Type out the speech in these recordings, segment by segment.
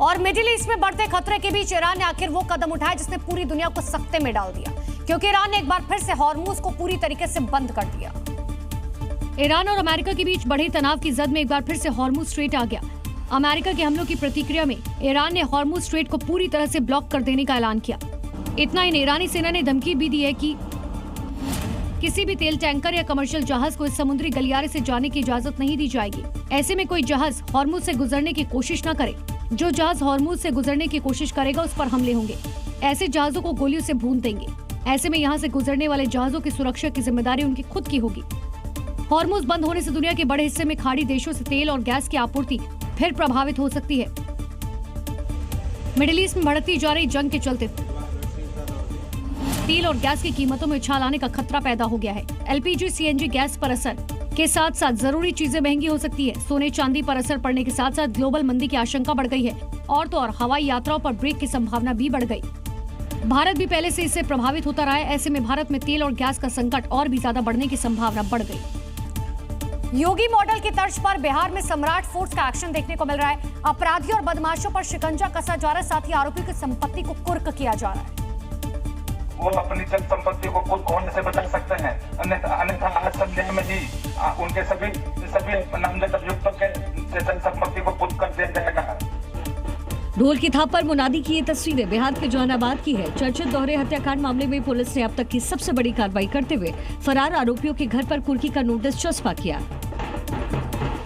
और middle east में बढ़ते खतरे के बीच ईरान ने आखिर वो कदम उठाया जिसने पूरी दुनिया को सख्ते में डाल दिया, क्योंकि ईरान ने एक बार फिर से हॉर्मुज को पूरी तरीके से बंद कर दिया। ईरान और अमेरिका के बीच बढ़े तनाव की जद में एक बार फिर से हॉर्मुज स्ट्रेट आ गया। अमेरिका के हमलों की प्रतिक्रिया में ईरान ने हॉर्मुज स्ट्रेट को पूरी तरह से ब्लॉक कर देने का ऐलान किया। इतना ही ईरानी सेना ने धमकी भी दी है कि किसी भी तेल टैंकर या कमर्शियल जहाज को इस समुद्री गलियारे से जाने की इजाजत नहीं दी जाएगी। ऐसे में कोई जहाज हॉर्मुज से गुजरने की कोशिश न करे। जो जहाज हॉर्मुज से गुजरने की कोशिश करेगा उस पर हमले होंगे। ऐसे जहाजों को गोलियों से भून देंगे। ऐसे में यहाँ से गुजरने वाले जहाजों की सुरक्षा की जिम्मेदारी उनकी खुद की होगी। हॉर्मुज बंद होने से दुनिया के बड़े हिस्से में खाड़ी देशों से तेल और गैस की आपूर्ति फिर प्रभावित हो सकती है। मिडिल ईस्ट में बढ़ती जा रही जंग के चलते तेल और गैस की कीमतों में उछाल आने का खतरा पैदा हो गया है। एलपीजी सीएनजी गैस पर असर के साथ साथ जरूरी चीजें महंगी हो सकती है। सोने चांदी पर असर पड़ने के साथ साथ ग्लोबल मंदी की आशंका बढ़ गई है और तो और हवाई यात्राओं पर ब्रेक की संभावना भी बढ़ गई। भारत भी पहले से इससे प्रभावित होता रहा है। ऐसे में भारत में तेल और गैस का संकट और भी ज्यादा बढ़ने की संभावना बढ़ गई। योगी मॉडल की तर्ज पर बिहार में सम्राट फोर्स का एक्शन देखने को मिल रहा है। अपराधियों और बदमाशों पर शिकंजा कसा जा रहा है, साथ ही आरोपियों की संपत्ति को कुर्क किया जा रहा है। वो अपनी चल संपत्ति को खुद खोने से बचा सकते हैं, अन्यथा आज संदेह में ही उनके सभी नामजद अभियुक्तों के चल संपत्ति को खुद कर दिया जाएगा। ढोल की थाप पर मुनादी की ये तस्वीरें बिहार के जहानाबाद की है। चर्चित दोहरे हत्याकांड मामले में पुलिस ने अब तक की सबसे बड़ी कार्रवाई करते हुए फरार आरोपियों के घर पर कुर्की का नोटिस चस्पा किया।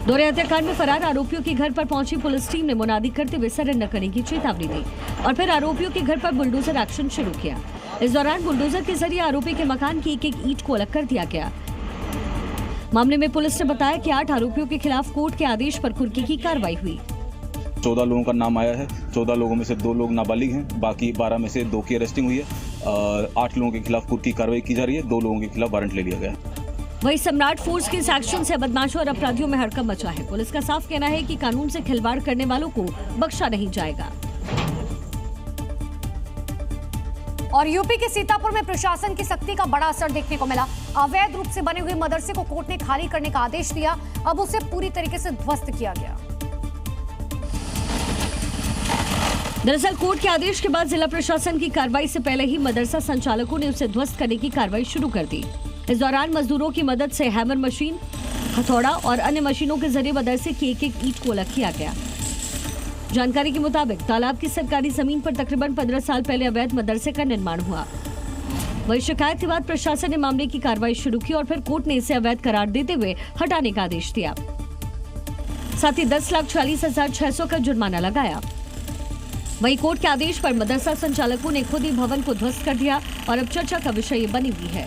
दोहरे हत्याकांड में फरार आरोपियों के घर पर पहुंची पुलिस टीम ने मुनादी करते हुए सरेंडर करने की चेतावनी दी और फिर आरोपियों के घर पर बुलडोजर एक्शन शुरू किया। इस दौरान बुलडोजर के जरिए आरोपी के मकान की एक ईंट को अलग कर दिया गया। मामले में पुलिस ने बताया कि 8 आरोपियों के खिलाफ कोर्ट के आदेश पर कुर्की की कार्रवाई हुई। 14 लोगों का नाम आया है। 14 लोगों में से 2 लोग नाबालिग हैं, बाकी 12 में से 2 की अरेस्टिंग हुई है और 8 लोगों के खिलाफ कुर्की कार्रवाई की जा रही है। 2 लोगों के खिलाफ वारंट ले लिया गया। वही सम्राट फोर्स के इस एक्शन से बदमाशों और अपराधियों में हड़कंप मचा है। पुलिस का साफ कहना है कि कानून से खिलवाड़ करने वालों को बख्शा नहीं जाएगा। और यूपी के सीतापुर में प्रशासन की सख्ती का बड़ा असर देखने को मिला। अवैध रूप से बने हुए मदरसे को कोर्ट ने खाली करने का आदेश दिया। अब उसे पूरी तरीके से ध्वस्त किया गया। दरअसल कोर्ट के आदेश के बाद जिला प्रशासन की कार्रवाई से पहले ही मदरसा संचालकों ने उसे ध्वस्त करने की कार्रवाई शुरू कर दी। इस दौरान मजदूरों की मदद से हैमर मशीन, हथौड़ा और अन्य मशीनों के जरिए मदरसे की एक ईंट को अलग किया गया। जानकारी के मुताबिक तालाब की सरकारी जमीन पर तकरीबन 15 साल पहले अवैध मदरसे का निर्माण हुआ। वही शिकायत के बाद प्रशासन ने मामले की कार्रवाई शुरू की और फिर कोर्ट ने इसे अवैध करार देते हुए हटाने का आदेश दिया। साथ ही 10,40,600 का जुर्माना लगाया। वहीं कोर्ट के आदेश पर मदरसा संचालकों ने खुद ही भवन को ध्वस्त कर दिया और अब चर्चा का विषय बनी हुई है।